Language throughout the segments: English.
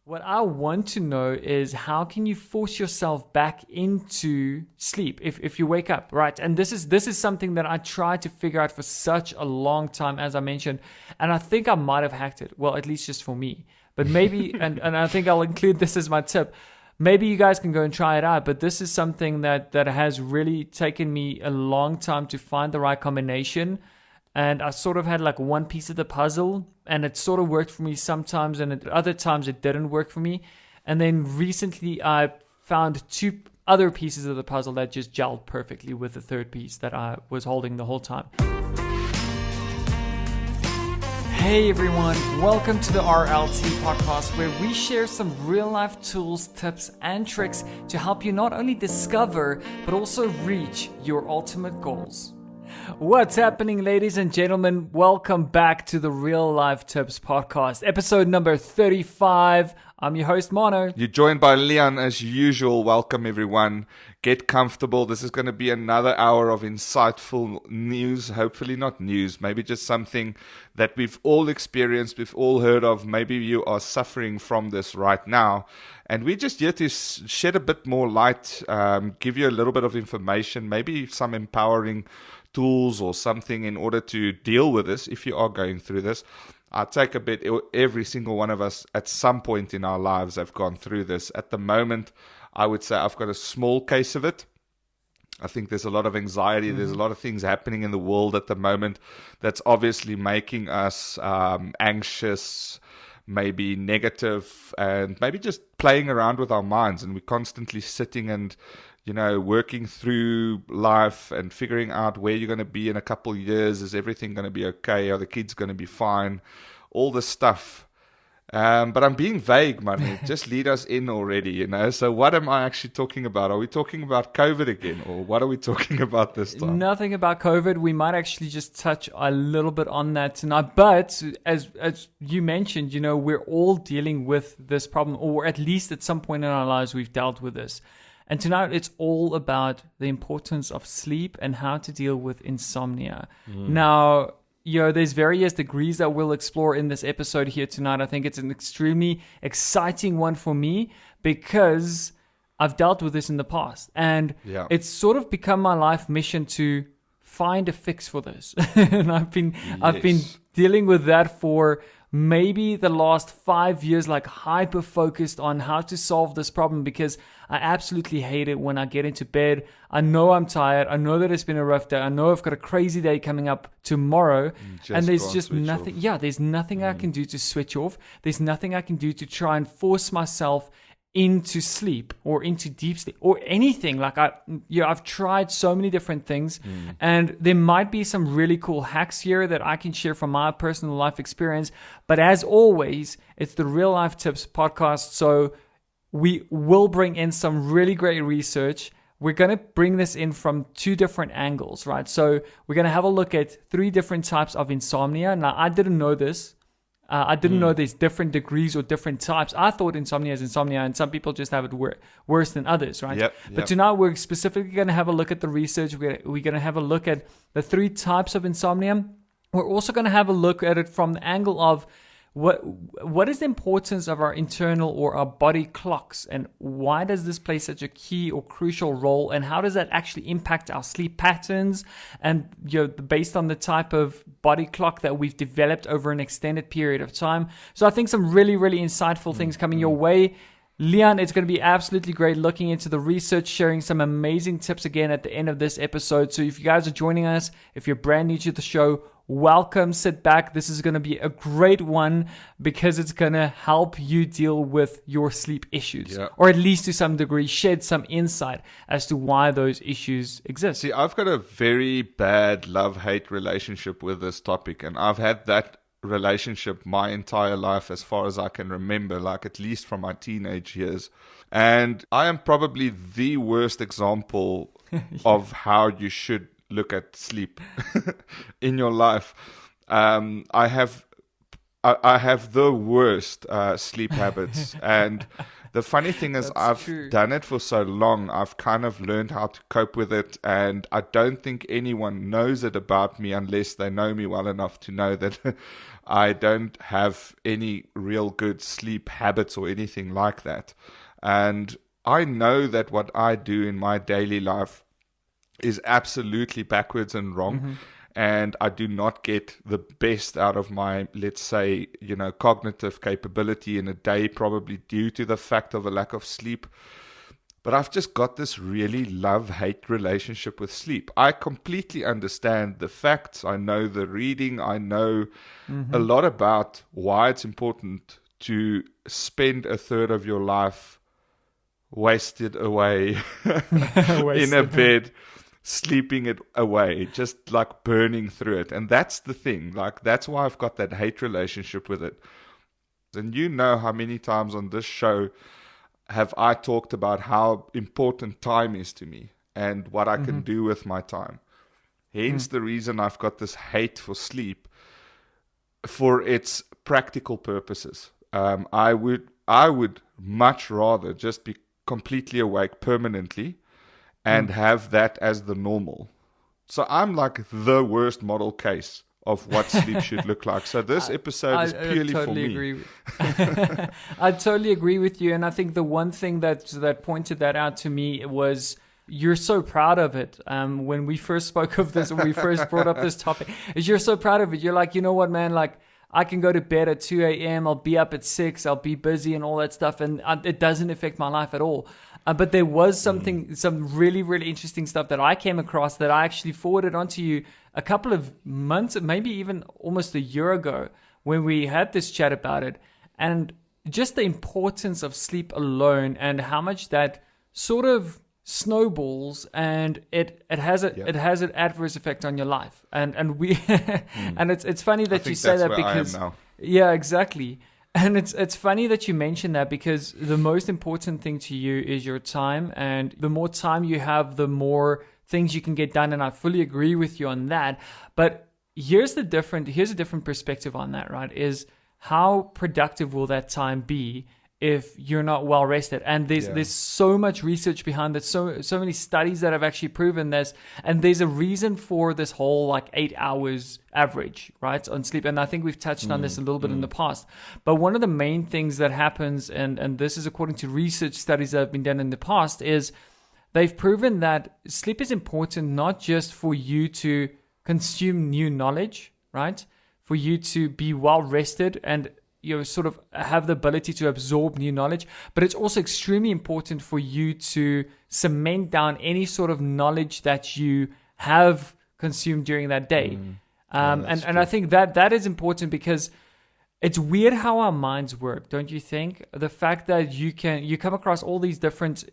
What I want to know is how can you force yourself back into sleep if you wake up, right? And this is something that I tried to figure out for such a long time, as I mentioned, and I think I might have hacked it. Well, at least just for me. But maybe, and I think I'll include this as my tip. Maybe you guys can go and try it out, but this is something that has really taken me a long time to find the right combination. And I sort of had like one piece of the puzzle, and it sort of worked for me sometimes, and at other times it didn't work for me. And then recently I found two other pieces of the puzzle that just gelled perfectly with the third piece that I was holding the whole time. Hey everyone, welcome to the RLT podcast, where we share some real life tools, tips, and tricks to help you not only discover, but also reach your ultimate goals. What's happening, ladies and gentlemen? Welcome back to the Real Life Tips podcast, episode number 35. I'm your host, Mono. You're joined by Leon as usual. Welcome, everyone. Get comfortable. This is going to be another hour of insightful news. Hopefully not news, maybe just something that we've all experienced, we've all heard of. Maybe you are suffering from this right now. And we're just here to shed a bit more light, give you a little bit of information, maybe some empowering tools or something in order to deal with this if you are going through this. I take a bit, every single one of us at some point in our lives have gone through this. At the moment, I would say I've got a small case of it. I think there's a lot of anxiety. There's a lot of things happening in the world at the moment that's obviously making us anxious, maybe negative, and maybe just playing around with our minds. And we're constantly sitting and working through life and figuring out where you're going to be in a couple of years. Is everything going to be okay? Are the kids going to be fine? All this stuff. But I'm being vague, man. Just lead us in already, So what am I actually talking about? Are we talking about COVID again? Or what are we talking about this time? Nothing about COVID. We might actually just touch a little bit on that tonight. But as you mentioned, we're all dealing with this problem, or at least at some point in our lives, we've dealt with this. And tonight, it's all about the importance of sleep and how to deal with insomnia. Now, there's various degrees that we'll explore in this episode here tonight. I think it's an extremely exciting one for me because I've dealt with this in the past. And It's sort of become my life mission to find a fix for this. And I've been dealing with that for maybe the last 5 years, like hyper focused on how to solve this problem, because I absolutely hate it when I get into bed. I know I'm tired. I know that it's been a rough day. I know I've got a crazy day coming up tomorrow. And there's just nothing. Yeah, there's nothing I can do to switch off. There's nothing I can do to try and force myself into sleep or into deep sleep or anything. Like I've tried so many different things, and there might be some really cool hacks here that I can share from my personal life experience. But as always, it's the Real Life Tips podcast. So we will bring in some really great research. We're going to bring this in from two different angles, right? So we're going to have a look at 3 different types of insomnia. Now, I didn't know this. I didn't know there's different degrees or different types. I thought insomnia is insomnia, and some people just have it worse than others, right? Yep. But tonight we're specifically going to have a look at the research. We're going to have a look at the 3 types of insomnia. We're also going to have a look at it from the angle of what is the importance of our internal or our body clocks, and why does this play such a key or crucial role, and how does that actually impact our sleep patterns, and based on the type of body clock that we've developed over an extended period of time. So I think some really, really insightful things coming your way. Leon, it's going to be absolutely great looking into the research, sharing some amazing tips again at the end of this episode. So if you guys are joining us, if you're brand new to the show, welcome, sit back. This is going to be a great one because it's going to help you deal with your sleep issues, or at least to some degree shed some insight as to why those issues exist. See, I've got a very bad love-hate relationship with this topic, and I've had that relationship my entire life as far as I can remember, like at least from my teenage years. And I am probably the worst example of how you should look at sleep in your life. I have I have the worst sleep habits. And the funny thing is, I've done it for so long, I've kind of learned how to cope with it. And I don't think anyone knows it about me unless they know me well enough to know that I don't have any real good sleep habits or anything like that. And I know that what I do in my daily life is absolutely backwards and wrong. And I do not get the best out of my, let's say, cognitive capability in a day, probably due to the fact of a lack of sleep. But I've just got this really love-hate relationship with sleep. I completely understand the facts. I know the reading. I know a lot about why it's important to spend a third of your life wasted away in a bed, sleeping it away, just like burning through it. And that's the thing. Like, that's why I've got that hate relationship with it. And you know how many times on this show have I talked about how important time is to me and what I can do with my time. Hence the reason I've got this hate for sleep for its practical purposes. I would much rather just be completely awake permanently and have that as the normal. So I'm like the worst model case of what sleep should look like. So this episode is purely for me. I totally agree with you. And I think the one thing that pointed that out to me was you're so proud of it. When we first spoke of this, when we first brought up this topic, is you're so proud of it. You're like, you know what, man, like I can go to bed at 2 a.m. I'll be up at 6. I'll be busy and all that stuff. And it doesn't affect my life at all. But there was some really, really interesting stuff that I came across that I actually forwarded onto you a couple of months, maybe even almost a year ago, when we had this chat about it. And just the importance of sleep alone and how much that sort of snowballs, and it has an adverse effect on your life. And we and it's funny that you say that because yeah, exactly. And it's funny that you mentioned that, because the most important thing to you is your time, and the more time you have, the more things you can get done. And I fully agree with you on that. But here's a different perspective on that, right? Is how productive will that time be if you're not well rested? And there's so much research behind that, so many studies that have actually proven this, and there's a reason for this whole like 8 hours average, right, on sleep. And I think we've touched on this a little bit in the past. But one of the main things that happens, and this is according to research studies that have been done in the past, is they've proven that sleep is important not just for you to consume new knowledge, right, for you to be well rested and sort of have the ability to absorb new knowledge, but it's also extremely important for you to cement down any sort of knowledge that you have consumed during that day. And I think that is important, because it's weird how our minds work, don't you think? The fact that you come across all these different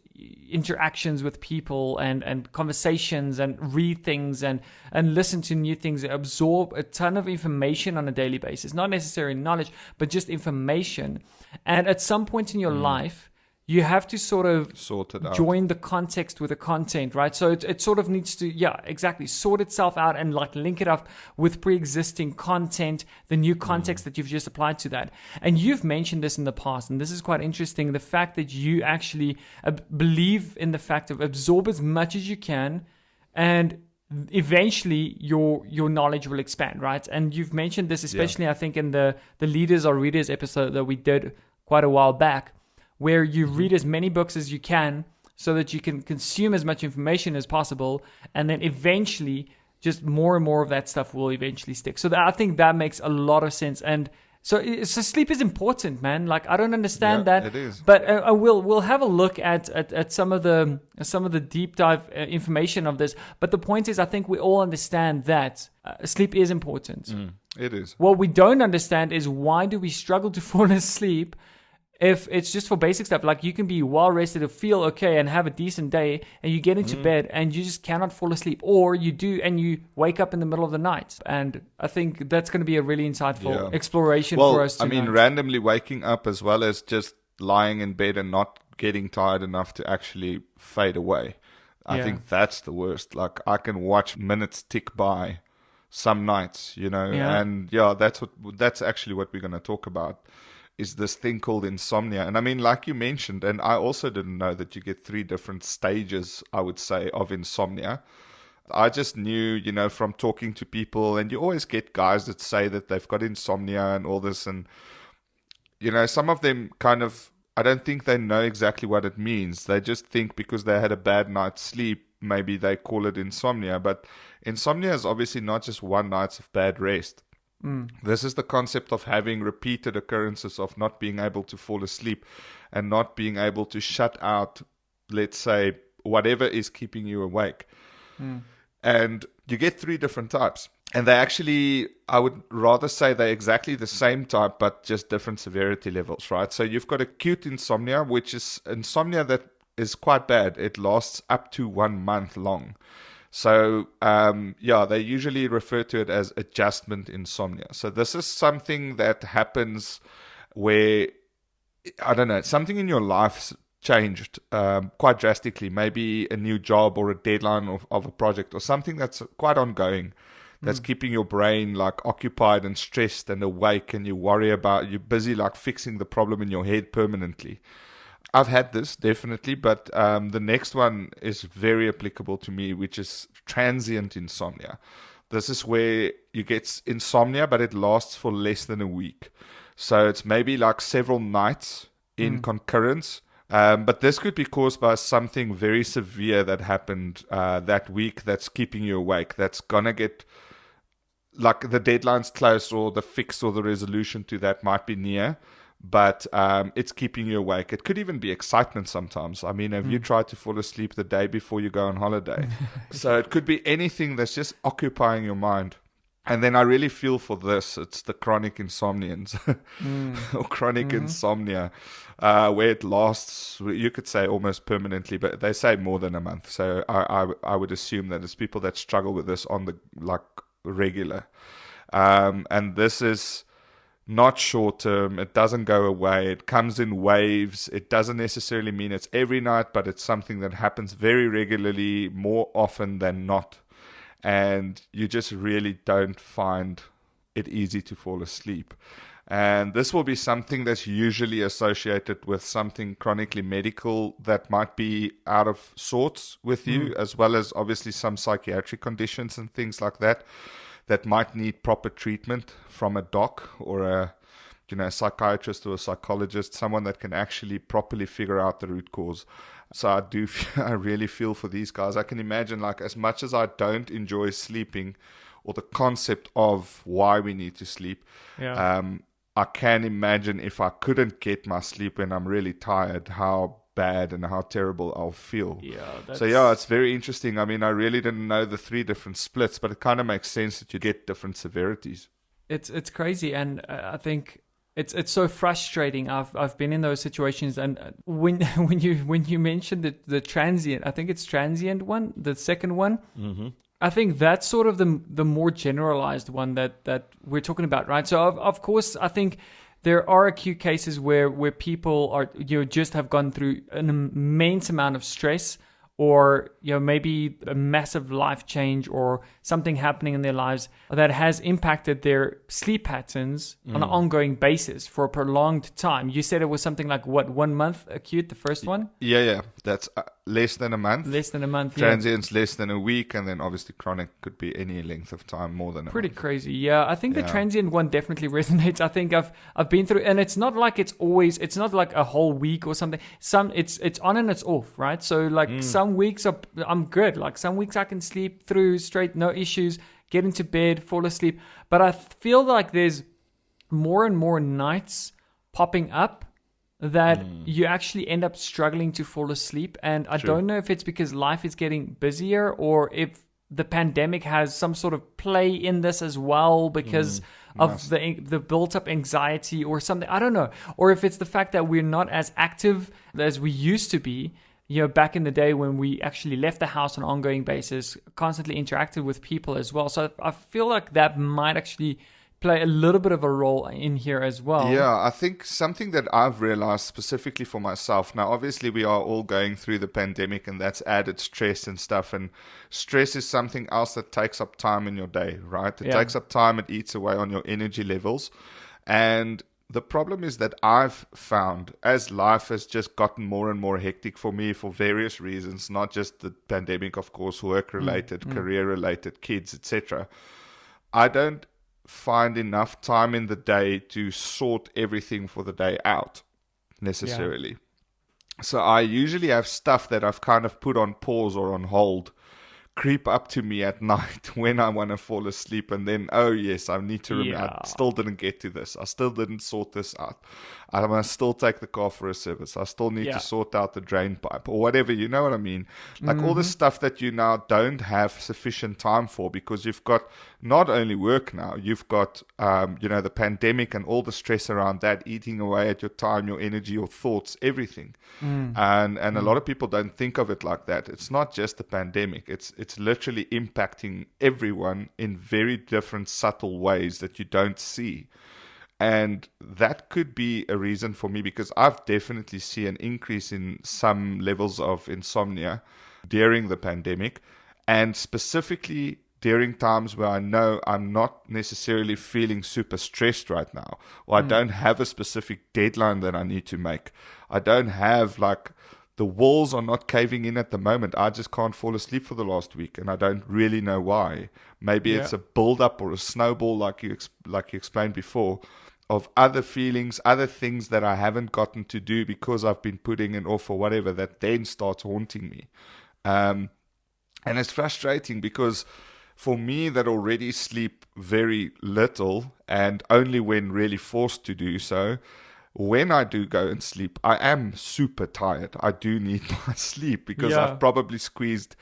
interactions with people and conversations and read things and listen to new things, absorb a ton of information on a daily basis, not necessarily knowledge, but just information. And at some point in your life, you have to sort of sort it out, join the context with the content, right? So it sort of needs to, sort itself out and like link it up with pre-existing content, the new context that you've just applied to that. And you've mentioned this in the past, and this is quite interesting, the fact that you actually believe in the fact of absorb as much as you can, and eventually your knowledge will expand, right? And you've mentioned this, especially I think in the Leaders or Readers episode that we did quite a while back, where you read as many books as you can so that you can consume as much information as possible, and then eventually just more and more of that stuff will eventually stick. So I think that makes a lot of sense. And so sleep is important, man. Like, I don't understand that. It is. But we'll have a look at some of the deep dive information of this. But the point is, I think we all understand that sleep is important. It is. What we don't understand is, why do we struggle to fall asleep if it's just for basic stuff? Like, you can be well rested to feel okay and have a decent day, and you get into bed and you just cannot fall asleep, or you do and you wake up in the middle of the night. And I think that's going to be a really insightful exploration for us tonight. I mean, randomly waking up as well as just lying in bed and not getting tired enough to actually fade away. I think that's the worst. Like, I can watch minutes tick by some nights, and that's actually what we're going to talk about, is this thing called insomnia. And I mean, like you mentioned, and I also didn't know that you get 3 different stages, I would say, of insomnia. I just knew, from talking to people, and you always get guys that say that they've got insomnia and all this, and some of them kind of, I don't think they know exactly what it means. They just think because they had a bad night's sleep, maybe they call it insomnia. But insomnia is obviously not just one night of bad rest. This is the concept of having repeated occurrences of not being able to fall asleep and not being able to shut out, let's say, whatever is keeping you awake. And you get 3 different types. And they actually, I would rather say they're exactly the same type, but just different severity levels, right? So you've got acute insomnia, which is insomnia that is quite bad. It lasts up to 1 month long. So, they usually refer to it as adjustment insomnia. So this is something that happens where, I don't know, something in your life changed quite drastically. Maybe a new job or a deadline of a project or something that's quite ongoing. That's keeping your brain like occupied and stressed and awake, and you're busy like fixing the problem in your head permanently. I've had this definitely, but the next one is very applicable to me, which is transient insomnia. This is where you get insomnia, but it lasts for less than a week. So it's maybe like several nights in concurrence. But this could be caused by something very severe that happened that week that's keeping you awake. That's going to get, like, the deadline's close, or the fix or the resolution to that might be near, but it's keeping you awake. It could even be excitement sometimes. I mean, have you tried to fall asleep the day before you go on holiday? So it could be anything that's just occupying your mind. And then I really feel for this. It's the chronic insomnians or chronic insomnia, where it lasts, you could say almost permanently, but they say more than a month. So I would assume that it's people that struggle with this on the regular. And this is not short term. It doesn't go away. It comes in waves. It doesn't necessarily mean it's every night, but it's something that happens very regularly, more often than not. And you just really don't find it easy to fall asleep. And this will be something that's usually associated with something chronically medical that might be out of sorts with you, as well as obviously some psychiatric conditions and things like that might need proper treatment from a doc or a psychiatrist or a psychologist, someone that can actually properly figure out the root cause. So I really feel for these guys. I can imagine, like, as much as I don't enjoy sleeping or the concept of why we need to sleep, I can imagine if I couldn't get my sleep when I'm really tired, how bad and how terrible I'll feel. So it's very interesting. I mean, I really didn't know the 3 different splits, but it kind of makes sense that you get different severities. It's crazy, and I think it's so frustrating. I've been in those situations, and when you mentioned the transient, I think it's transient one, the second one. I think that's sort of the more generalized one that we're talking about, right? So of course, I think there are acute cases where people are just have gone through an immense amount of stress, or maybe a massive life change or something happening in their lives that has impacted their sleep patterns on an ongoing basis for a prolonged time. You said it was something like, what, 1 month acute, the first one? Yeah. That's less than a month. Less than a month, Transient's less than a week, and then obviously chronic could be any length of time more than a Pretty month. Crazy, yeah. I think the transient one definitely resonates. I think I've been through, and it's not like it's not like a whole week or something. It's on and it's off, right? So like some weeks I'm good. Like some weeks I can sleep through straight, no issues, get into bed, fall asleep. But I feel like there's more and more nights popping up that you actually end up struggling to fall asleep. And I don't know if it's because life is getting busier, or if the pandemic has some sort of play in this as well, because of the built up anxiety or something. I don't know. Or if it's the fact that we're not as active as we used to be, back in the day when we actually left the house on an ongoing basis, constantly interacted with people as well. So I feel like that might actually play a little bit of a role in here as well. Yeah, I think something that I've realized specifically for myself. Now, obviously, we are all going through the pandemic, and that's added stress and stuff. And stress is something else that takes up time in your day, right? It takes up time, it eats away on your energy levels. And the problem is that I've found, as life has just gotten more and more hectic for me for various reasons, not just the pandemic, of course, work-related, career-related, kids, etc., I don't find enough time in the day to sort everything for the day out necessarily. So I usually have stuff that I've kind of put on pause or on hold creep up to me at night when I want to fall asleep, and then, oh yes, I need to remember, I still didn't get to this, I still didn't sort this out, I must still take the car for a service, I still need to sort out the drain pipe or whatever, you know what I mean? Like all the stuff that you now don't have sufficient time for, because you've got not only work now, you've got the pandemic and all the stress around that eating away at your time, your energy, your thoughts, everything. And a lot of people don't think of it like that. It's not just the pandemic, it's literally impacting everyone in very different subtle ways that you don't see. And that could be a reason for me, because I've definitely seen an increase in some levels of insomnia during the pandemic, and specifically during times where I know I'm not necessarily feeling super stressed right now, or I don't have a specific deadline that I need to make. I don't have, like, the walls are not caving in at the moment. I just can't fall asleep for the last week, and I don't really know why. Maybe it's a build-up or a snowball, like you explained before, of other feelings, other things that I haven't gotten to do because I've been putting it off or whatever, that then starts haunting me. And it's frustrating because for me that already sleep very little and only when really forced to do so, when I do go and sleep, I am super tired. I do need my sleep because I've probably squeezed,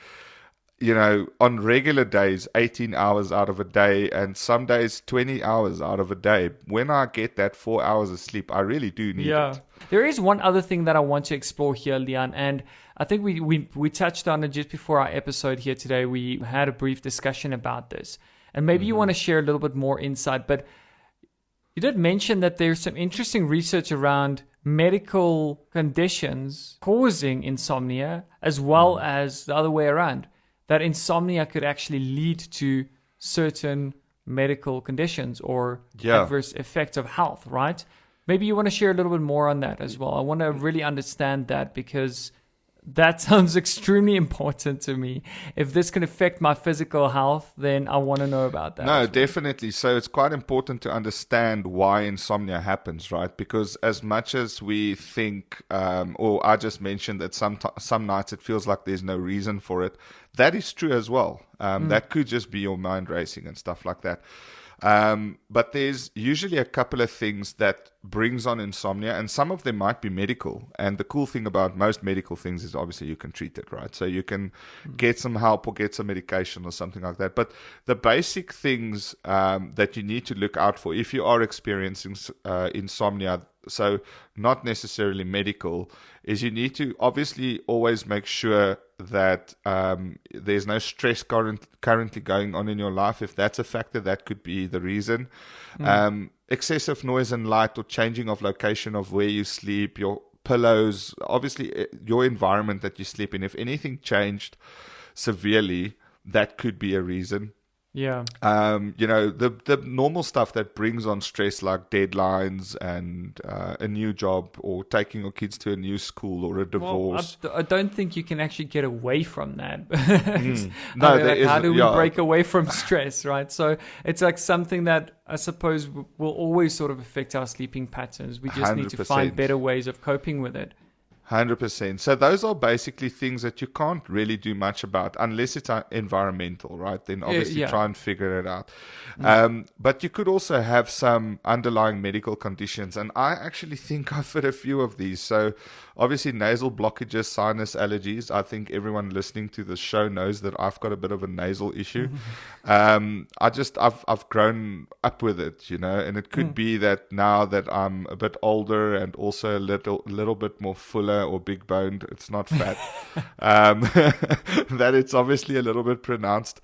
on regular days, 18 hours out of a day, and some days 20 hours out of a day. When I get that 4 hours of sleep, I really do need it. There is one other thing that I want to explore here, Leon, and I think we touched on it just before our episode here today. We had a brief discussion about this, and maybe you want to share a little bit more insight, but you did mention that there's some interesting research around medical conditions causing insomnia, as well as the other way around, that insomnia could actually lead to certain medical conditions or adverse effects of health, right? Maybe you want to share a little bit more on that as well. I want to really understand that, because that sounds extremely important to me. If this can affect my physical health, then I want to know about that. No, definitely. So it's quite important to understand why insomnia happens, right? Because as much as we think, or I just mentioned that some nights it feels like there's no reason for it, that is true as well. That could just be your mind racing and stuff like that. But there's usually a couple of things that brings on insomnia, and some of them might be medical. And the cool thing about most medical things is obviously you can treat it, right? So you can get some help or get some medication or something like that. But the basic things that you need to look out for if you are experiencing insomnia, so not necessarily medical, is you need to obviously always make sure that there's no stress currently going on in your life. If that's a factor, that could be the reason. Excessive noise and light, or changing of location of where you sleep, your pillows, obviously your environment that you sleep in. If anything changed severely, that could be a reason. Yeah. The normal stuff that brings on stress, like deadlines and a new job, or taking your kids to a new school, or a divorce. Well, I don't think you can actually get away from that. No, how do we break away from stress, right? So it's like something that I suppose will always sort of affect our sleeping patterns. We just 100%. Need to find better ways of coping with it. 100%. So those are basically things that you can't really do much about unless it's environmental, right? Then obviously try and figure it out. But you could also have some underlying medical conditions, and I actually think I fit a few of these. So obviously nasal blockages, sinus allergies. I think everyone listening to this show knows that I've got a bit of a nasal issue. I've grown up with it, and it could be that now that I'm a bit older and also a little bit more fuller or big boned, it's not fat, that it's obviously a little bit pronounced.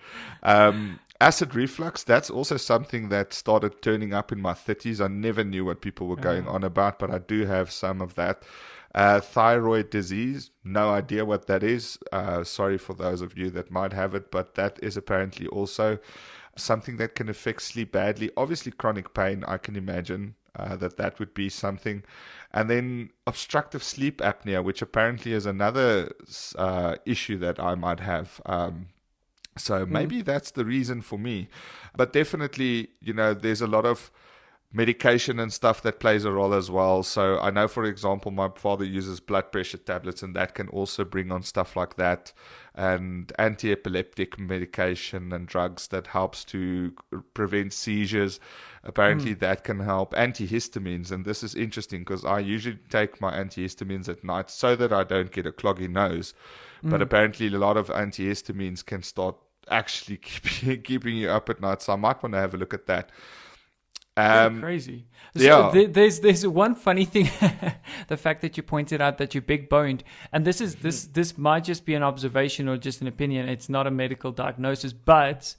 Acid reflux, that's also something that started turning up in my 30s. I never knew what people were going on about, but I do have some of that. Thyroid disease, no idea what that is. Sorry for those of you that might have it, but that is apparently also something that can affect sleep badly. Obviously, chronic pain, I can imagine that would be something. And then obstructive sleep apnea, which apparently is another issue that I might have. So maybe that's the reason for me. But definitely, there's a lot of medication and stuff that plays a role as well. So I know, for example, my father uses blood pressure tablets, and that can also bring on stuff like that, and anti-epileptic medication and drugs that helps to prevent seizures. Apparently that can help. Antihistamines, and this is interesting because I usually take my antihistamines at night so that I don't get a cloggy nose. But apparently a lot of antihistamines can start actually keeping you up at night. So I might want to have a look at that. Crazy. Yeah. So there's one funny thing, the fact that you pointed out that you're big boned, and this might just be an observation or just an opinion. It's not a medical diagnosis, but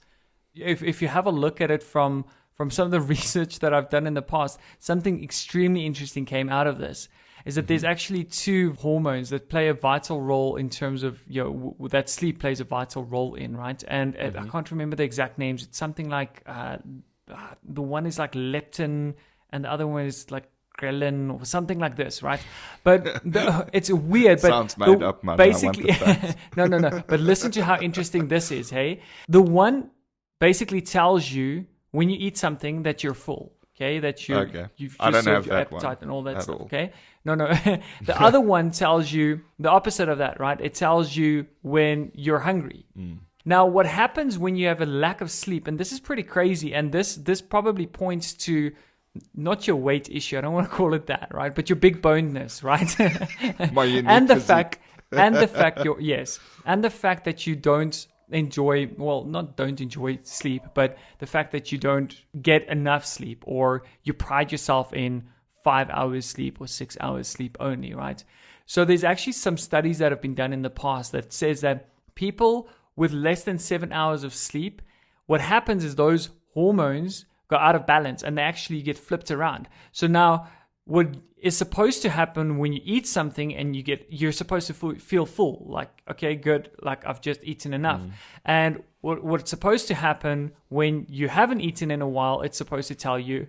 if you have a look at it from some of the research that I've done in the past, something extremely interesting came out of this. Is that there's actually two hormones that play a vital role in terms of, that sleep plays a vital role in, right? And I can't remember the exact names. It's something like, the one is like leptin and the other one is like ghrelin or something like this, right? But it's weird. But sounds made up, man. Basically, no. But listen to how interesting this is, hey? The one basically tells you when you eat something that you're full. Okay, that you've I don't have your that appetite one and all that stuff. all. Okay, no. The other one tells you the opposite of that, right? It tells you when you're hungry. Now, what happens when you have a lack of sleep, and this is pretty crazy, and this probably points to not your weight issue. I don't want to call it that, right? But your big bonedness, right? My unique and the physique. fact that you don't enjoy, well, not don't enjoy sleep, but the fact that you don't get enough sleep, or you pride yourself in 5 hours sleep or 6 hours sleep only, right? So there's actually some studies that have been done in the past that says that people with less than 7 hours of sleep, what happens is those hormones go out of balance and they actually get flipped around. So now what is supposed to happen when you eat something and you're supposed to feel full, like, okay, good, like I've just eaten enough. And what's supposed to happen when you haven't eaten in a while, it's supposed to tell your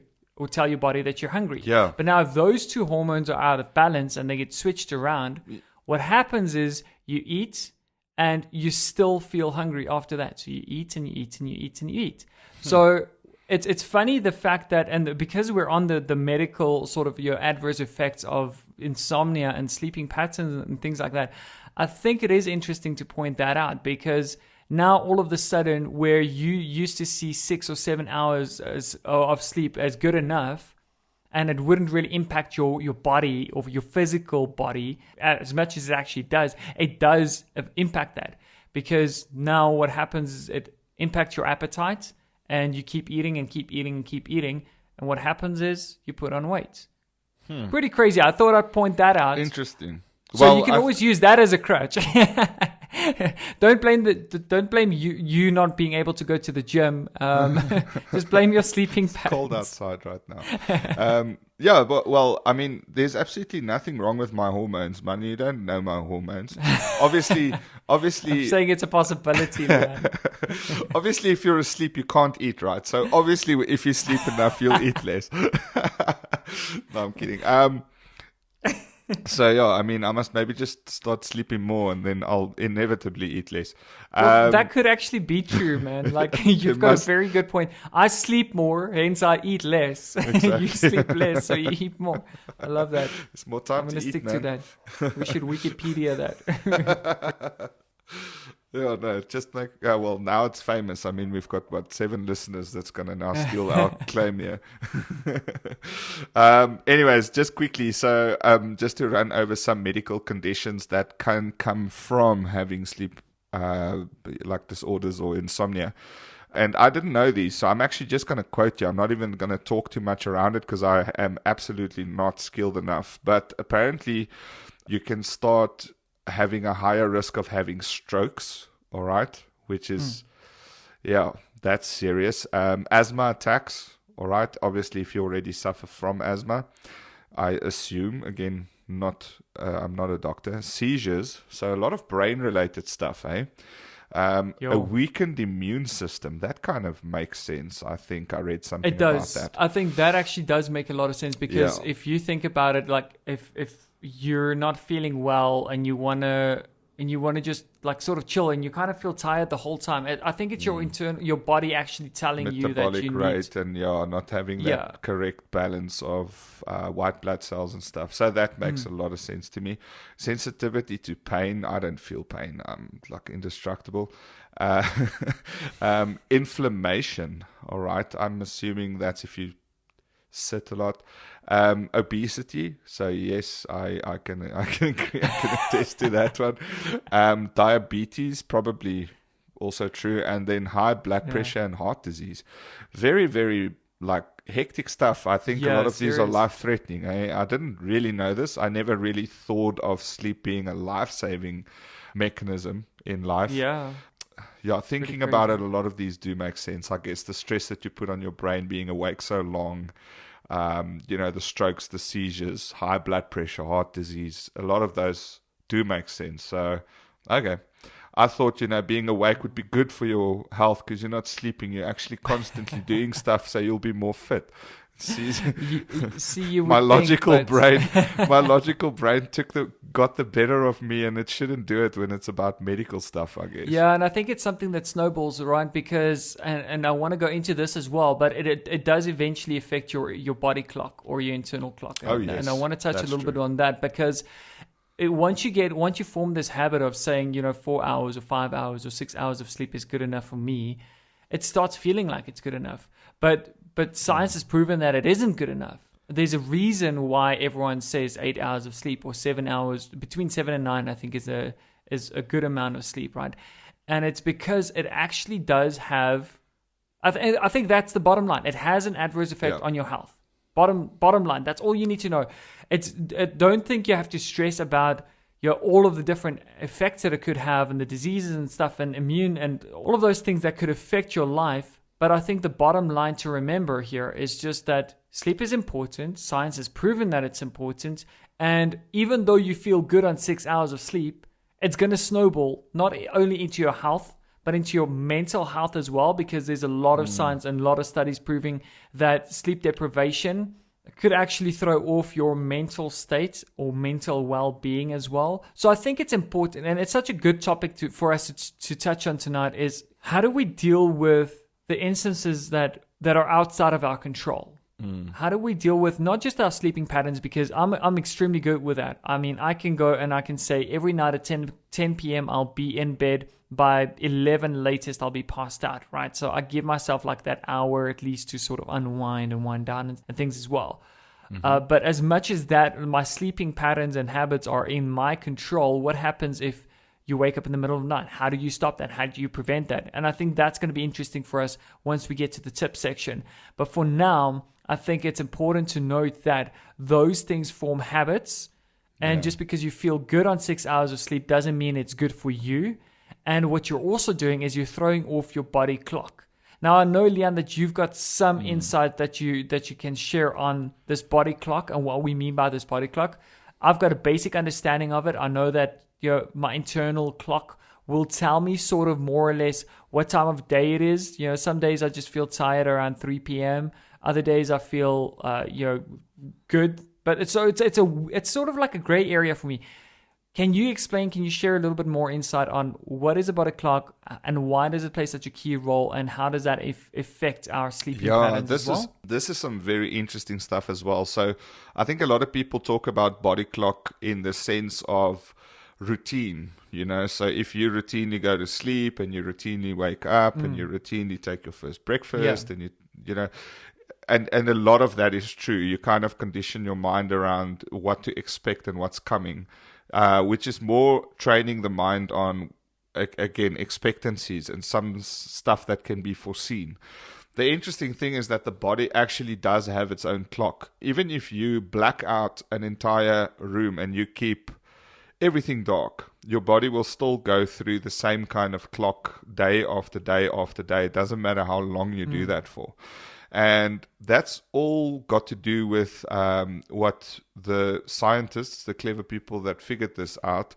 body that you're hungry. Yeah. But now if those two hormones are out of balance and they get switched around, what happens is you eat and you still feel hungry after that. So you eat and you eat and you eat and you eat. So it's funny, the fact that, and because we're on the medical sort of adverse effects of insomnia and sleeping patterns and things like that, I think it is interesting to point that out, because now all of a sudden, where you used to see 6 or 7 hours of sleep as good enough, and it wouldn't really impact your body or your physical body as much as it does impact that, because now what happens is it impacts your appetite, and you keep eating and keep eating and keep eating. And what happens is you put on weight. Pretty crazy. I thought I'd point that out. Interesting. So you can always use that as a crutch. Don't blame you not being able to go to the gym. Just blame your sleeping patterns. It's cold outside right now. Yeah, but I mean, there's absolutely nothing wrong with my hormones, man. You don't know my hormones. Obviously, I'm saying it's a possibility, man. Obviously, if you're asleep, you can't eat, right? So obviously, if you sleep enough, you'll eat less. No, I'm kidding. So yeah, I mean, I must maybe just start sleeping more, and then I'll inevitably eat less. Well, that could actually be true, man. Like, you've got a very good point. I sleep more, hence I eat less. Exactly. You sleep less, so you eat more. I love that. It's more time I'm to going to eat, stick man. to that. We should Wikipedia that. Yeah, no, just like, well, now it's famous. I mean, we've got, 7 listeners that's going to now steal our claim here. Anyways, just quickly, so just to run over some medical conditions that can come from having sleep like disorders or insomnia. And I didn't know these, so I'm actually just going to quote you. I'm not even going to talk too much around it because I am absolutely not skilled enough. But apparently, you can start having a higher risk of having strokes, all right? Which is, That's serious. Asthma attacks. All right. Obviously, if you already suffer from asthma, I assume, again, I'm not a doctor. Seizures. So a lot of brain-related stuff, eh? A weakened immune system. That kind of makes sense. I think I read something about that. I think that actually does make a lot of sense, because if you think about it, like if you're not feeling well and you wanna just like sort of chill and you kind of feel tired the whole time, I think it's your body actually telling you that you rate need, and not having that correct balance of white blood cells and stuff. So that makes a lot of sense to me. Sensitivity to pain. I don't feel pain. I'm like indestructible. Inflammation. All right. I'm assuming that's if you sit a lot. Obesity. So yes, I can attest to that one. Diabetes, probably also true. And then high blood pressure and heart disease. Very, very like hectic stuff. I think a lot of these are life-threatening. I didn't really know this. I never really thought of sleep being a life-saving mechanism in life. Yeah, thinking about it, a lot of these do make sense. I guess the stress that you put on your brain being awake so long, the strokes, the seizures, high blood pressure, heart disease, a lot of those do make sense. So, okay. I thought, being awake would be good for your health because you're not sleeping. You're actually constantly doing stuff, so you'll be more fit. My logical brain got the better of me, and it shouldn't do it when it's about medical stuff, I guess. Yeah, and I think it's something that snowballs, right? Because, and I want to go into this as well, but it does eventually affect your body clock or your internal clock. And I want to touch a little bit on that, because once you form this habit of saying, 4 hours or 5 hours or 6 hours of sleep is good enough for me, it starts feeling like it's good enough. But science has proven that it isn't good enough. There's a reason why everyone says 8 hours of sleep or 7 hours, between 7 and 9, I think is a good amount of sleep, right? And it's because it actually does have, I think that's the bottom line. It has an adverse effect on your health. Bottom line, that's all you need to know. Don't think you have to stress about all of the different effects that it could have and the diseases and stuff and immune and all of those things that could affect your life. But I think the bottom line to remember here is just that sleep is important. Science has proven that it's important. And even though you feel good on 6 hours of sleep, it's going to snowball not only into your health, but into your mental health as well, because there's a lot of science and a lot of studies proving that sleep deprivation could actually throw off your mental state or mental well-being as well. So I think it's important, and it's such a good topic for us to touch on tonight, is how do we deal with the instances that are outside of our control? How do we deal with not just our sleeping patterns? Because I'm extremely good with that. I mean, I can go and I can say every night at 10 p.m. I'll be in bed. By 11 latest, I'll be passed out, right? So I give myself like that hour at least to sort of unwind and wind down and things as well. But as much as that, my sleeping patterns and habits are in my control, what happens if you wake up in the middle of the night? How do you stop that? How do you prevent that? And I think that's going to be interesting for us once we get to the tip section. But for now, I think it's important to note that those things form habits. And just because you feel good on 6 hours of sleep doesn't mean it's good for you. And what you're also doing is you're throwing off your body clock. Now, I know, Leon, that you've got some insight that you can share on this body clock and what we mean by this body clock. I've got a basic understanding of it. I know that my internal clock will tell me sort of more or less what time of day it is. Some days I just feel tired around 3 p.m. Other days I feel good. But it's sort of like a gray area for me. Can you share a little bit more insight on what is a body clock and why does it play such a key role, and how does that affect our sleeping patterns as well? This is some very interesting stuff as well. So I think a lot of people talk about body clock in the sense of routine, so if you routinely go to sleep and you routinely wake up and you routinely take your first breakfast and and a lot of that is true. You kind of condition your mind around what to expect and what's coming. Which is more training the mind on, again, expectancies and some stuff that can be foreseen. The interesting thing is that the body actually does have its own clock. Even if you black out an entire room and you keep everything dark, your body will still go through the same kind of clock day after day after day. It doesn't matter how long you do that for. And that's all got to do with what the scientists, the clever people that figured this out,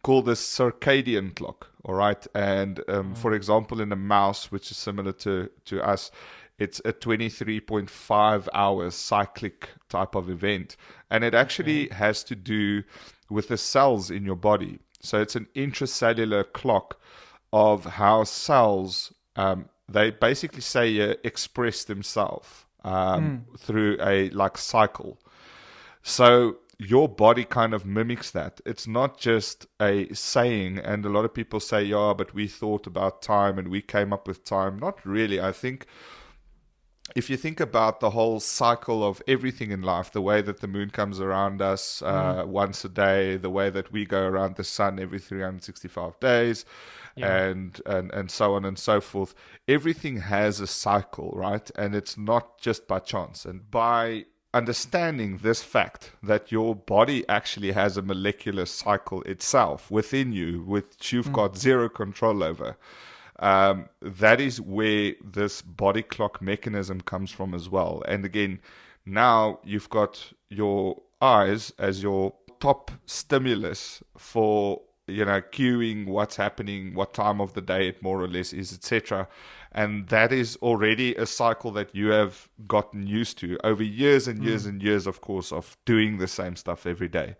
call the circadian clock. All right. And for example, in a mouse, which is similar to us, it's a 23.5 hours cyclic type of event. And it actually has to do with the cells in your body. So it's an intracellular clock of how cells, they basically say express themselves through a cycle. So your body kind of mimics that. It's not just a saying, and a lot of people say, yeah, but we thought about time and we came up with time. Not really. I think if you think about the whole cycle of everything in life, the way that the moon comes around us once a day, the way that we go around the sun every 365 days, and so on and so forth, everything has a cycle, right? And it's not just by chance. And by understanding this fact that your body actually has a molecular cycle itself within you, which you've got zero control over, that is where this body clock mechanism comes from as well. And again, now you've got your eyes as your top stimulus for, cueing what's happening, what time of the day it more or less is, etc. And that is already a cycle that you have gotten used to over years and years and years, of course, of doing the same stuff every day.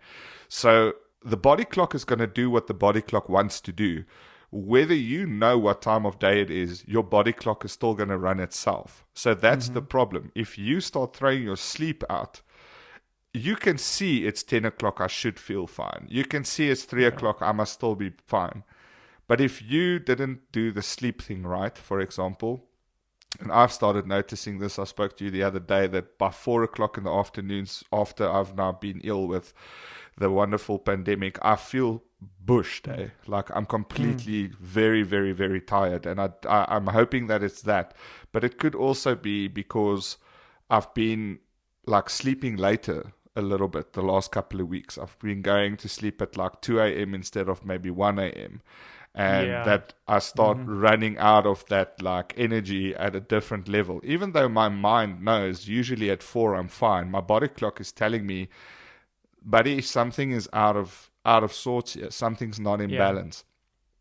So the body clock is going to do what the body clock wants to do. Whether you know what time of day it is, your body clock is still going to run itself. So that's the problem. If you start throwing your sleep out, you can see it's 10 o'clock, I should feel fine. You can see it's 3 o'clock, I must still be fine. But if you didn't do the sleep thing right, for example, and I've started noticing this, I spoke to you the other day, that by 4 o'clock in the afternoons, after I've now been ill with the wonderful pandemic, I feel bushed, like I'm completely very, very, very tired. And I'm hoping that it's that. But it could also be because I've been sleeping later a little bit the last couple of weeks. I've been going to sleep at 2 a.m. instead of maybe 1 a.m. And that I start running out of that energy at a different level. Even though my mind knows usually at 4 I'm fine, my body clock is telling me, buddy, something is out of sorts here. Something's not in balance.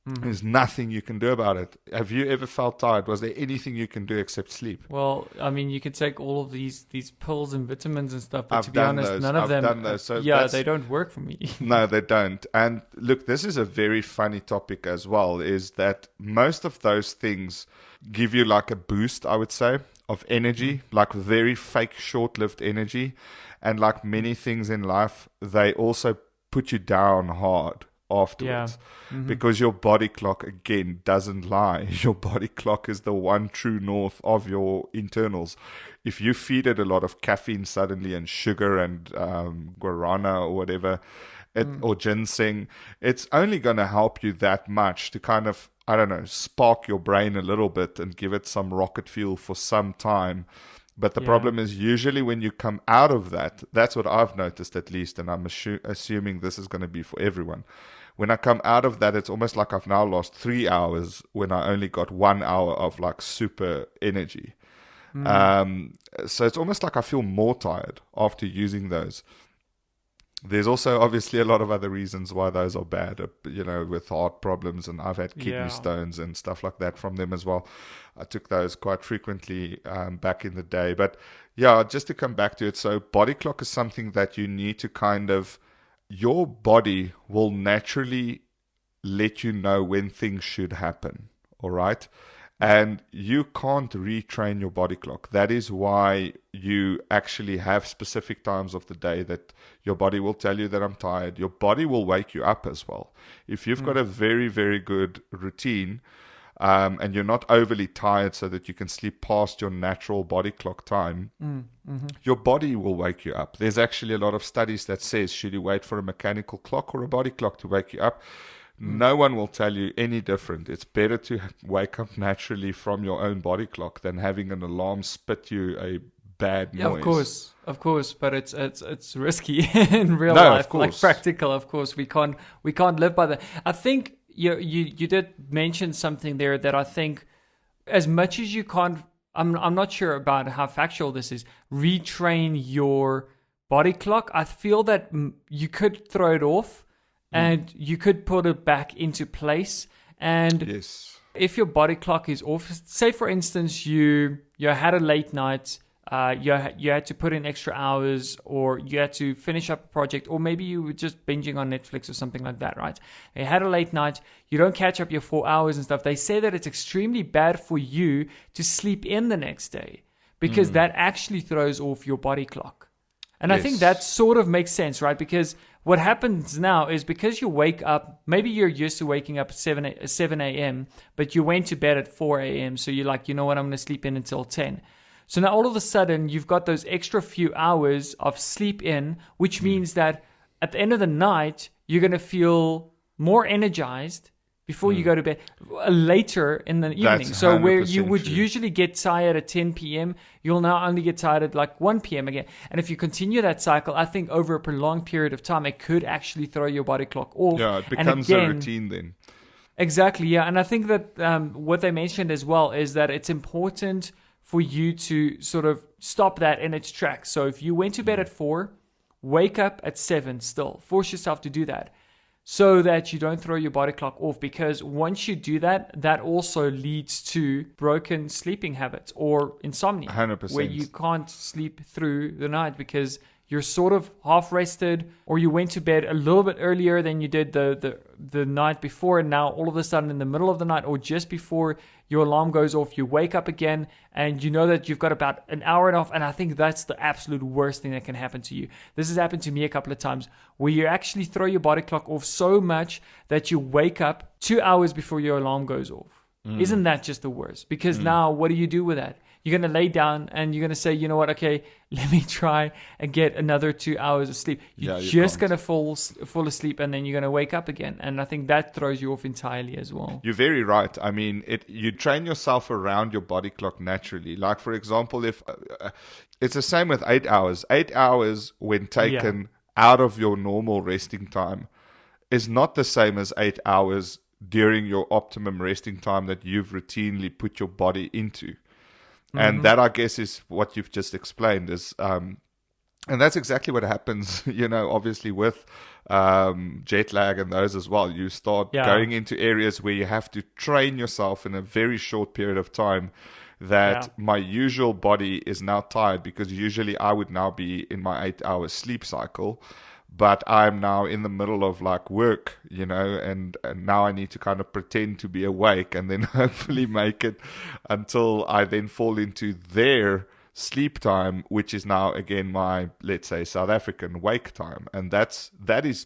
There's nothing you can do about it. Have you ever felt tired? Was there anything you can do except sleep? Well, I mean, you could take all of these pills and vitamins and stuff, but to be honest, none of them. I've done those. So they don't work for me. No, they don't. And look, this is a very funny topic as well, is that most of those things give you a boost, I would say, of energy, very fake short-lived energy. And like many things in life, they also put you down hard afterwards, because your body clock, again, doesn't lie. Your body clock is the one true north of your internals. If you feed it a lot of caffeine suddenly and sugar and guarana or whatever, or ginseng, it's only going to help you that much to kind of, I don't know, spark your brain a little bit and give it some rocket fuel for some time. But the problem is usually when you come out of that, that's what I've noticed at least, and I'm assuming this is going to be for everyone. When I come out of that, it's almost like I've now lost 3 hours when I only got 1 hour of super energy. So it's almost like I feel more tired after using those. There's also obviously a lot of other reasons why those are bad, with heart problems, and I've had kidney stones and stuff like that from them as well. I took those quite frequently back in the day. But just to come back to it, so body clock is something that you need to kind of, your body will naturally let you know when things should happen, all right? And you can't retrain your body clock. That is why you actually have specific times of the day that your body will tell you that I'm tired. Your body will wake you up as well. If you've got a very, very good routine, and you're not overly tired so that you can sleep past your natural body clock time, your body will wake you up. There's actually a lot of studies that says, should you wait for a mechanical clock or a body clock to wake you up? No one will tell you any different. It's better to wake up naturally from your own body clock than having an alarm spit you a bad Yeah, noise. of course, but it's risky in real No, life, of course. like practical. Of course, we can't live by that. I think you did mention something there that I think, as much as you can't, I'm not sure about how factual this is, retrain your body clock. I feel that you could throw it off, and you could put it back into place. And Yes. if your body clock is off, say for instance you had a late night, you had to put in extra hours, or you had to finish up a project, or maybe you were just binging on Netflix or something like that, right? You had a late night, you don't catch up your 4 hours and stuff. They say that it's extremely bad for you to sleep in the next day, because that actually throws off your body clock. And I think that sort of makes sense, right? Because what happens now is, because you wake up, maybe you're used to waking up at 7 a.m., but you went to bed at 4 a.m. So you're like, you know what, I'm going to sleep in until 10. So now all of a sudden, you've got those extra few hours of sleep in, which means that at the end of the night, you're going to feel more energized before you go to bed later in the evening. That's So where you 100% would true. usually get tired at 10 p.m., you'll now only get tired at like 1 p.m. again. And if you continue that cycle, I think over a prolonged period of time, it could actually throw your body clock off. Yeah, it And becomes again, a routine then. Exactly, yeah. And I think that what they mentioned as well is that it's important for you to sort of stop that in its tracks. So if you went to bed at 4, wake up at 7 still. Force yourself to do that, so that you don't throw your body clock off. Because once you do that, that also leads to broken sleeping habits or insomnia, 100%. where you can't sleep through the night because you're sort of half rested, or you went to bed a little bit earlier than you did the night before, and now all of a sudden in the middle of the night or just before your alarm goes off, you wake up again, and you know that you've got about an hour and a half. And I think that's the absolute worst thing that can happen to you. This has happened to me a couple of times, where you actually throw your body clock off so much that you wake up 2 hours before your alarm goes off. Isn't that just the worst? Because now what do you do with that? You're going to lay down and you're going to say, you know what, okay, let me try and get another 2 hours of sleep. You're just going to fall asleep, and then you're going to wake up again. And I think that throws you off entirely as well. You're very right. I mean, you train yourself around your body clock naturally. Like, for example, if it's the same with 8 hours. 8 hours, when taken out of your normal resting time, is not the same as 8 hours during your optimum resting time that you've routinely put your body into. And that, I guess, is what you've just explained. And that's exactly what happens, obviously with jet lag and those as well. You start going into areas where you have to train yourself in a very short period of time, that my usual body is now tired, because usually I would now be in my 8-hour sleep cycle. But I'm now in the middle of like work, and now I need to kind of pretend to be awake, and then hopefully make it until I then fall into their sleep time, which is now again my, let's say, South African wake time. And that is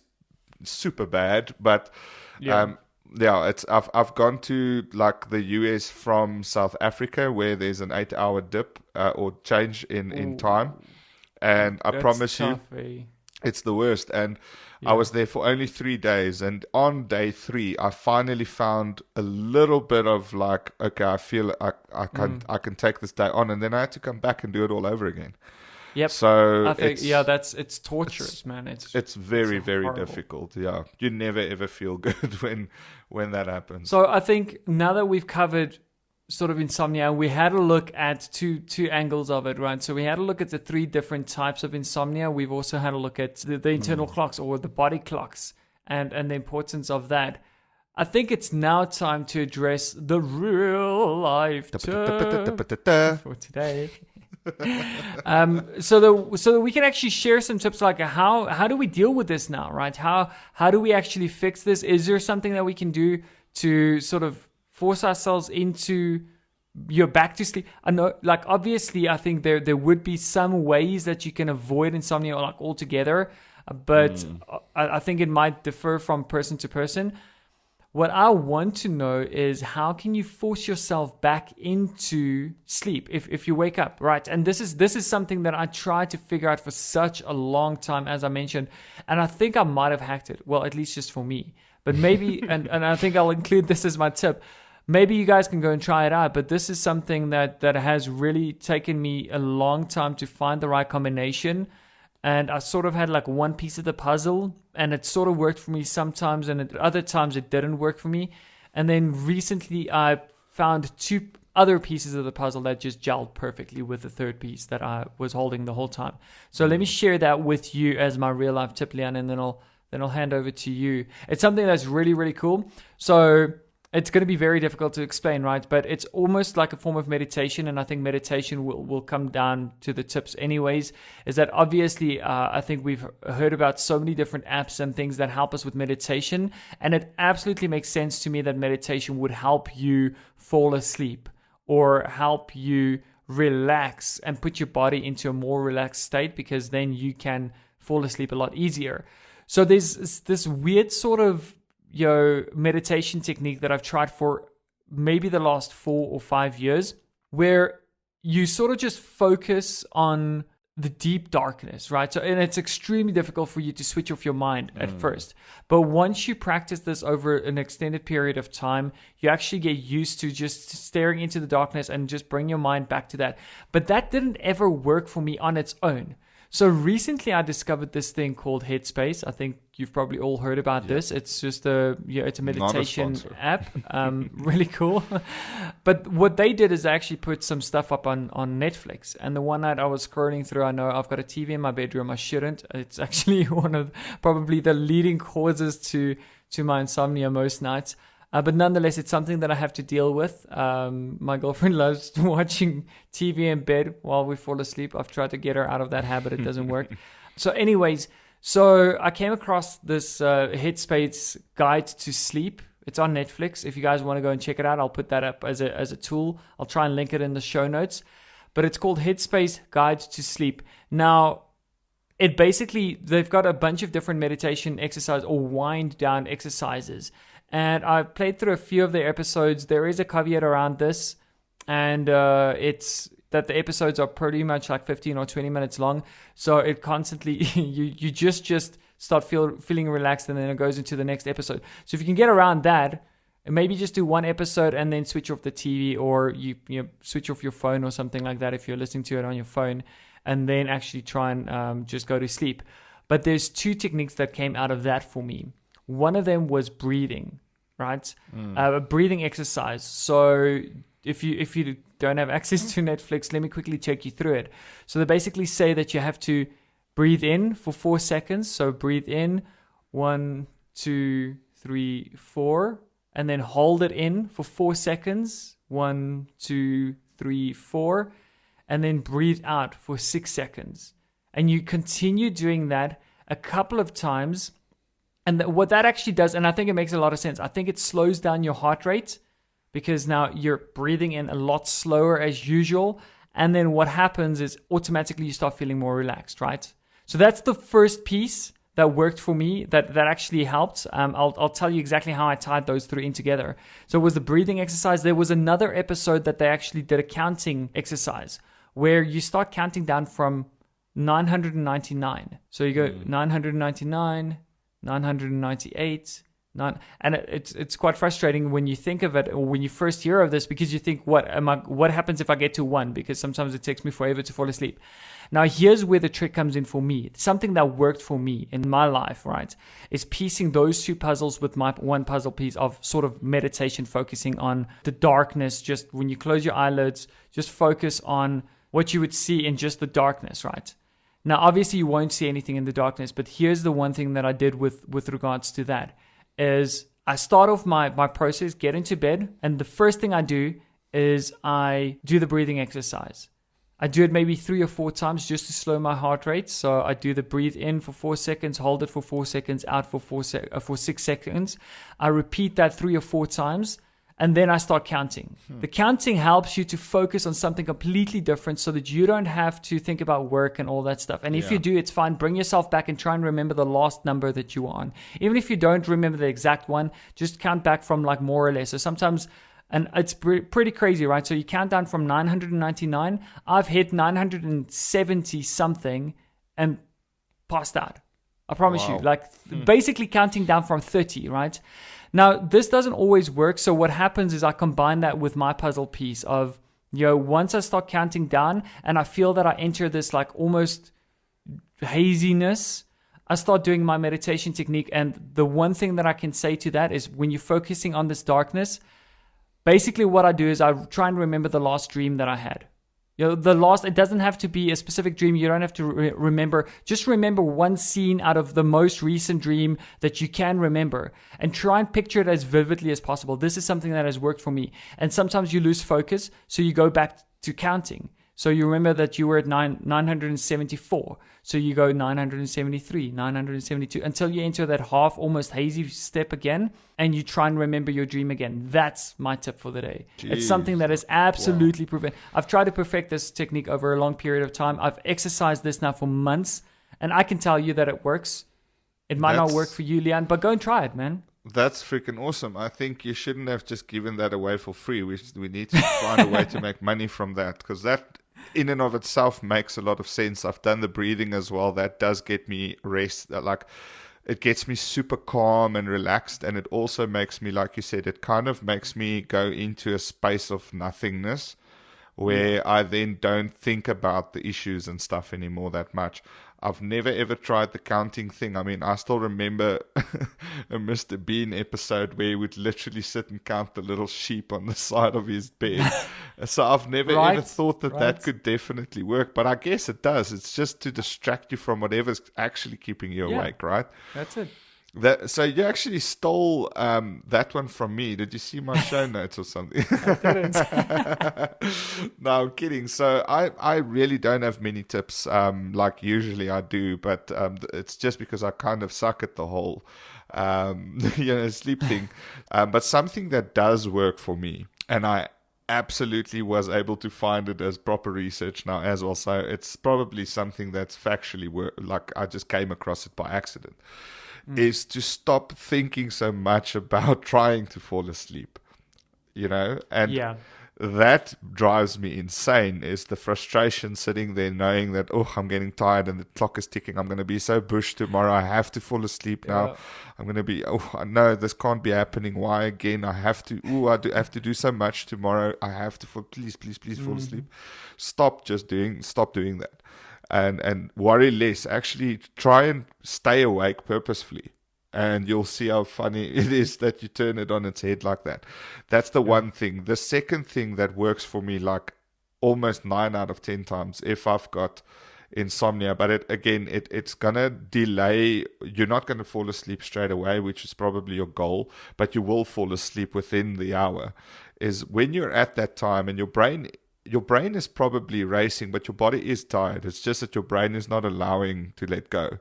super bad. But I've gone to like the US from South Africa, where there's an 8-hour dip or change in time. And I promise you, it's the worst. And I was there for only 3 days. And on day 3, I finally found a little bit of like, okay, I feel I can take this day on. And then I had to come back and do it all over again. Yep. So I think, it's torturous, man. It's very, very horrible. Difficult. Yeah. You never ever feel good when that happens. So I think now that we've covered sort of insomnia, we had a look at two angles of it, right? So we had a look at the 3 different types of insomnia. We've also had a look at the internal clocks, or the body clocks, and the importance of that. I think it's now time to address the real life tip for today. So that we can actually share some tips, like how do we deal with this now, right? How do we actually fix this? Is there something that we can do to sort of force ourselves into you're back to sleep? I know, like, obviously, I think there would be some ways that you can avoid insomnia, like, altogether, but I think it might differ from person to person. What I want to know is, how can you force yourself back into sleep if you wake up, right? And this is something that I tried to figure out for such a long time, as I mentioned, and I think I might have hacked it. Well, at least just for me, but maybe, and I think I'll include this as my tip. maybe you guys can go and try it out. But this is something that has really taken me a long time to find the right combination. And I sort of had like one piece of the puzzle, and it sort of worked for me sometimes, and at other times it didn't work for me. And then recently I found two other pieces of the puzzle that just gelled perfectly with the third piece that I was holding the whole time. So let me share that with you as my real life tip, Leon, and then I'll hand over to you. It's something that's really, really cool. So it's going to be very difficult to explain, right? But it's almost like a form of meditation, and I think meditation will come down to the tips anyways, is that obviously I think we've heard about so many different apps and things that help us with meditation, and it absolutely makes sense to me that meditation would help you fall asleep or help you relax and put your body into a more relaxed state, because then you can fall asleep a lot easier. So there's this weird sort of meditation technique that I've tried for maybe the last 4 or 5 years, where you sort of just focus on the deep darkness, right? So, and it's extremely difficult for you to switch off your mind at first. But once you practice this over an extended period of time, you actually get used to just staring into the darkness and just bring your mind back to that. But that didn't ever work for me on its own. So recently I discovered this thing called Headspace. I think you've probably all heard about this. It's just it's a meditation app. Really cool. But what they did is they actually put some stuff up on Netflix. And the one night I was scrolling through, I know I've got a TV in my bedroom. I shouldn't. It's actually one of probably the leading causes to my insomnia most nights. But nonetheless, it's something that I have to deal with. My girlfriend loves watching TV in bed while we fall asleep. I've tried to get her out of that habit. It doesn't work. So anyways, I came across this Headspace Guide to Sleep. It's on Netflix. If you guys want to go and check it out, I'll put that up as a tool. I'll try and link it in the show notes. But it's called Headspace Guide to Sleep. Now, they've got a bunch of different meditation exercises or wind down exercises. And I've played through a few of their episodes. There is a caveat around this, and it's that the episodes are pretty much like 15 or 20 minutes long. So it constantly, you just start feeling relaxed, and then it goes into the next episode. So if you can get around that, maybe just do one episode and then switch off the TV, or you switch off your phone or something like that if you're listening to it on your phone, and then actually try and just go to sleep. But there's two techniques that came out of that for me. One of them was breathing, right? A breathing exercise. So if you don't have access to Netflix, let me quickly take you through it. So they basically say that you have to breathe in for 4 seconds. So breathe in 1, 2, 3, 4, and then hold it in for 4 seconds. 1, 2, 3, 4, and then breathe out for 6 seconds. And you continue doing that a couple of times. And what that actually does, and I think it makes a lot of sense, I think it slows down your heart rate, because now you're breathing in a lot slower as usual. And then what happens is automatically you start feeling more relaxed, right? So that's the first piece that worked for me, that actually helped. I'll tell you exactly how I tied those three in together. So it was the breathing exercise. There was another episode that they actually did a counting exercise where you start counting down from 999. So you go 999, 998, and it's quite frustrating when you think of it, or when you first hear of this, because you think, what happens if I get to 1? Because sometimes it takes me forever to fall asleep. Now, here's where the trick comes in for me. Something that worked for me in my life, right, is piecing those two puzzles with my one puzzle piece of sort of meditation, focusing on the darkness. Just when you close your eyelids, just focus on what you would see in just the darkness, right? Now, obviously, you won't see anything in the darkness, but here's the one thing that I did with regards to that, is I start off my process, get into bed, and the first thing I do is I do the breathing exercise. I do it maybe 3 or 4 times just to slow my heart rate. So I do the breathe in for 4 seconds, hold it for 4 seconds, out for 6 seconds. I repeat that 3 or 4 times, and then I start counting. The counting helps you to focus on something completely different so that you don't have to think about work and all that stuff. And if you do, it's fine. Bring yourself back and try and remember the last number that you were on. Even if you don't remember the exact one, just count back from like more or less. So sometimes, and it's pretty crazy, right? So you count down from 999. I've hit 970 something and passed out. I promise you. Wow. Like basically counting down from 30, right? Now, this doesn't always work. So what happens is I combine that with my puzzle piece of, once I start counting down and I feel that I enter this like almost haziness, I start doing my meditation technique. And the one thing that I can say to that is when you're focusing on this darkness, basically what I do is I try and remember the last dream that I had. It doesn't have to be a specific dream. You don't have to remember. Just remember one scene out of the most recent dream that you can remember and try and picture it as vividly as possible. This is something that has worked for me. And sometimes you lose focus, so you go back to counting. So you remember that you were at 974. So you go 973, 972, until you enter that half, almost hazy step again, and you try and remember your dream again. That's my tip for the day. Jeez. It's something that is absolutely proven. I've tried to perfect this technique over a long period of time. I've exercised this now for months, and I can tell you that it works. It might not work for you, Leon, but go and try it, man. That's freaking awesome. I think you shouldn't have just given that away for free. We need to find a way to make money from that, because that in and of itself makes a lot of sense. I've done the breathing as well. That does get me rest. Like, it gets me super calm and relaxed. And it also makes me, like you said, it kind of makes me go into a space of nothingness where I then don't think about the issues and stuff anymore that much. I've never ever tried the counting thing. I mean, I still remember a Mr. Bean episode where he would literally sit and count the little sheep on the side of his bed. So I've never ever thought that could definitely work. But I guess it does. It's just to distract you from whatever's actually keeping you awake, right? That's it. So you actually stole that one from me. Did you see my show notes or something? I didn't. No, I'm kidding. So I really don't have many tips like usually I do, but it's just because I kind of suck at the whole sleep thing. But something that does work for me, and I absolutely was able to find it as proper research now as well. So it's probably something that's factually like I just came across it by accident. Is to stop thinking so much about trying to fall asleep, and that drives me insane, is the frustration sitting there knowing that, I'm getting tired and the clock is ticking. I'm going to be so bushed tomorrow. I have to fall asleep now. I'm going to be, I know this can't be happening. Why again? I have to, I have to do so much tomorrow. I have to please fall asleep. Stop doing that. And worry less. Actually try and stay awake purposefully, and you'll see how funny it is that you turn it on its head like that. That's the one thing. The second thing that works for me, like almost 9 out of 10 times, if I've got insomnia, but it's gonna delay. You're not gonna fall asleep straight away, which is probably your goal, but you will fall asleep within the hour. Is when you're at that time and your brain is probably racing, but your body is tired. It's just that your brain is not allowing to let go.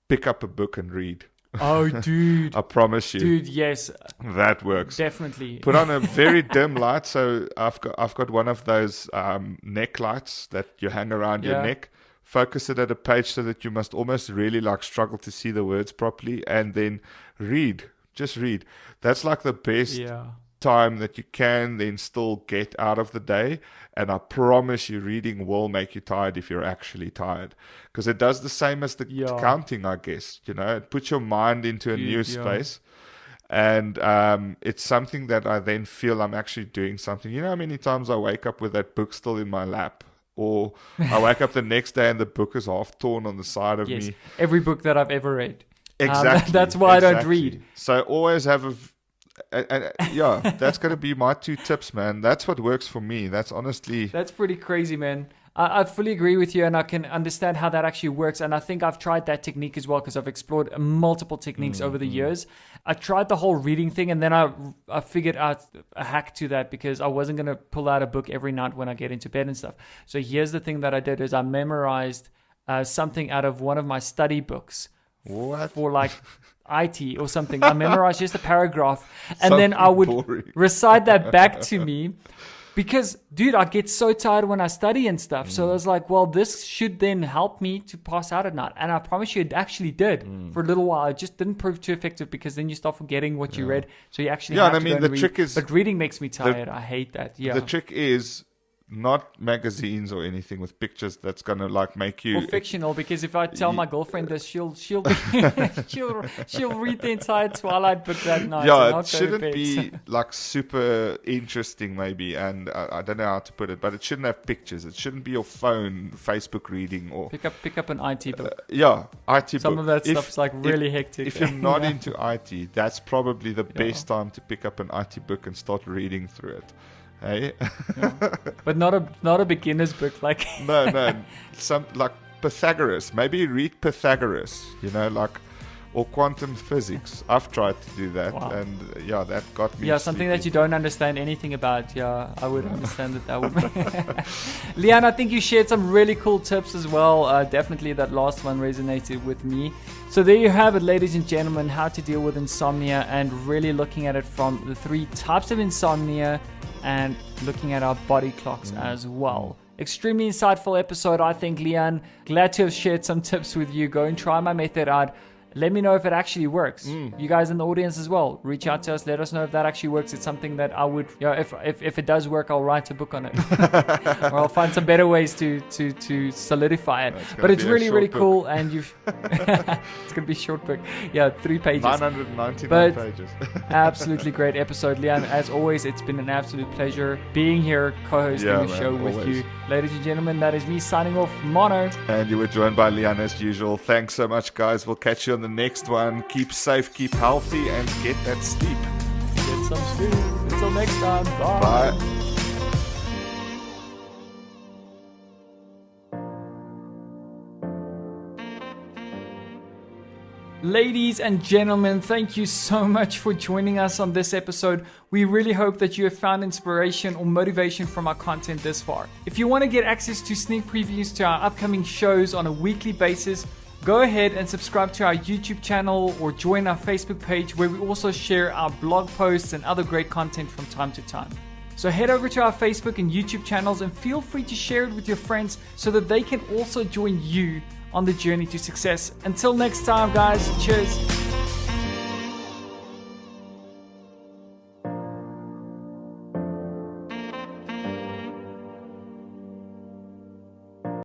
Pick up a book and read. Oh, dude. I promise you. Dude, yes. That works. Definitely. Put on a very dim light. So I've got one of those neck lights that you hang around your neck. Focus it at a page so that you must almost really struggle to see the words properly, and then read. Just read. That's like the best time that you can then still get out of the day. And I promise you, reading will make you tired if you're actually tired, because it does the same as the counting, I guess. It puts your mind into a new space, and it's something that I then feel I'm actually doing something. You know how many times I wake up with that book still in my lap, or I wake up the next day and the book is half torn on the side of me. Every book that I've ever read. Exactly. That's why I don't read. So always have that's going to be my 2 tips, man. That's what works for me. That's pretty crazy, man. I fully agree with you, and I can understand how that actually works. And I think I've tried that technique as well, because I've explored multiple techniques over the years. I tried the whole reading thing, and then I figured out a hack to that, because I wasn't going to pull out a book every night when I get into bed and stuff. So here's the thing that I did is I memorized something out of one of my study books. What? For like IT or something. I memorized just a paragraph, and then I would recite that back to me, because, dude, I get so tired when I study and stuff. So I was like, well, this should then help me to pass out at night. And I promise you, it actually did for a little while. It just didn't prove too effective, because then you start forgetting what you read. So you actually have to go and read. Trick is, but reading makes me tired. I hate that. The trick is not magazines or anything with pictures that's gonna like make you Or fictional, because if I tell my girlfriend this, she'll she'll read the entire Twilight book that night. Yeah, and it shouldn't be like super interesting, maybe, and I don't know how to put it, but it shouldn't have pictures. It shouldn't be your phone, Facebook reading, or pick up an IT book. yeah, IT Some book. of that stuff's like really hectic. If you're not into IT, that's probably the best time to pick up an IT book and start reading through it. Hey, but not a beginner's book like. no, some like Pythagoras. Maybe read Pythagoras. Or quantum physics. I've tried to do that, and that got me. Yeah, something that you don't understand anything about. Yeah, I would understand that would. Leanne, I think you shared some really cool tips as well. Definitely, that last one resonated with me. So there you have it, ladies and gentlemen, how to deal with insomnia, and really looking at it from the 3 types of insomnia, and looking at our body clocks as well. Extremely insightful episode, I think, Leanne. Glad to have shared some tips with you. Go and try my method out. Let me know if it actually works. You guys in the audience as well, reach out to us. Let us know if that actually works. It's something that I would, if it does work, I'll write a book on it, or I'll find some better ways to solidify it. But it's really, really cool, and it's gonna be a short book. Yeah, 3 pages. 999 pages. Absolutely great episode, Leanne. As always, it's been an absolute pleasure being here, co-hosting the show with you, ladies and gentlemen. That is me signing off, Mono. And you were joined by Leanne as usual. Thanks so much, guys. We'll catch you on the next one. Keep safe, keep healthy, and get that sleep. Get some sleep. Until next time. Bye. Ladies and gentlemen, thank you so much for joining us on this episode. We really hope that you have found inspiration or motivation from our content this far. If you want to get access to sneak previews to our upcoming shows on a weekly basis, go ahead and subscribe to our YouTube channel or join our Facebook page, where we also share our blog posts and other great content from time to time. So head over to our Facebook and YouTube channels and feel free to share it with your friends so that they can also join you on the journey to success. Until next time, guys, cheers.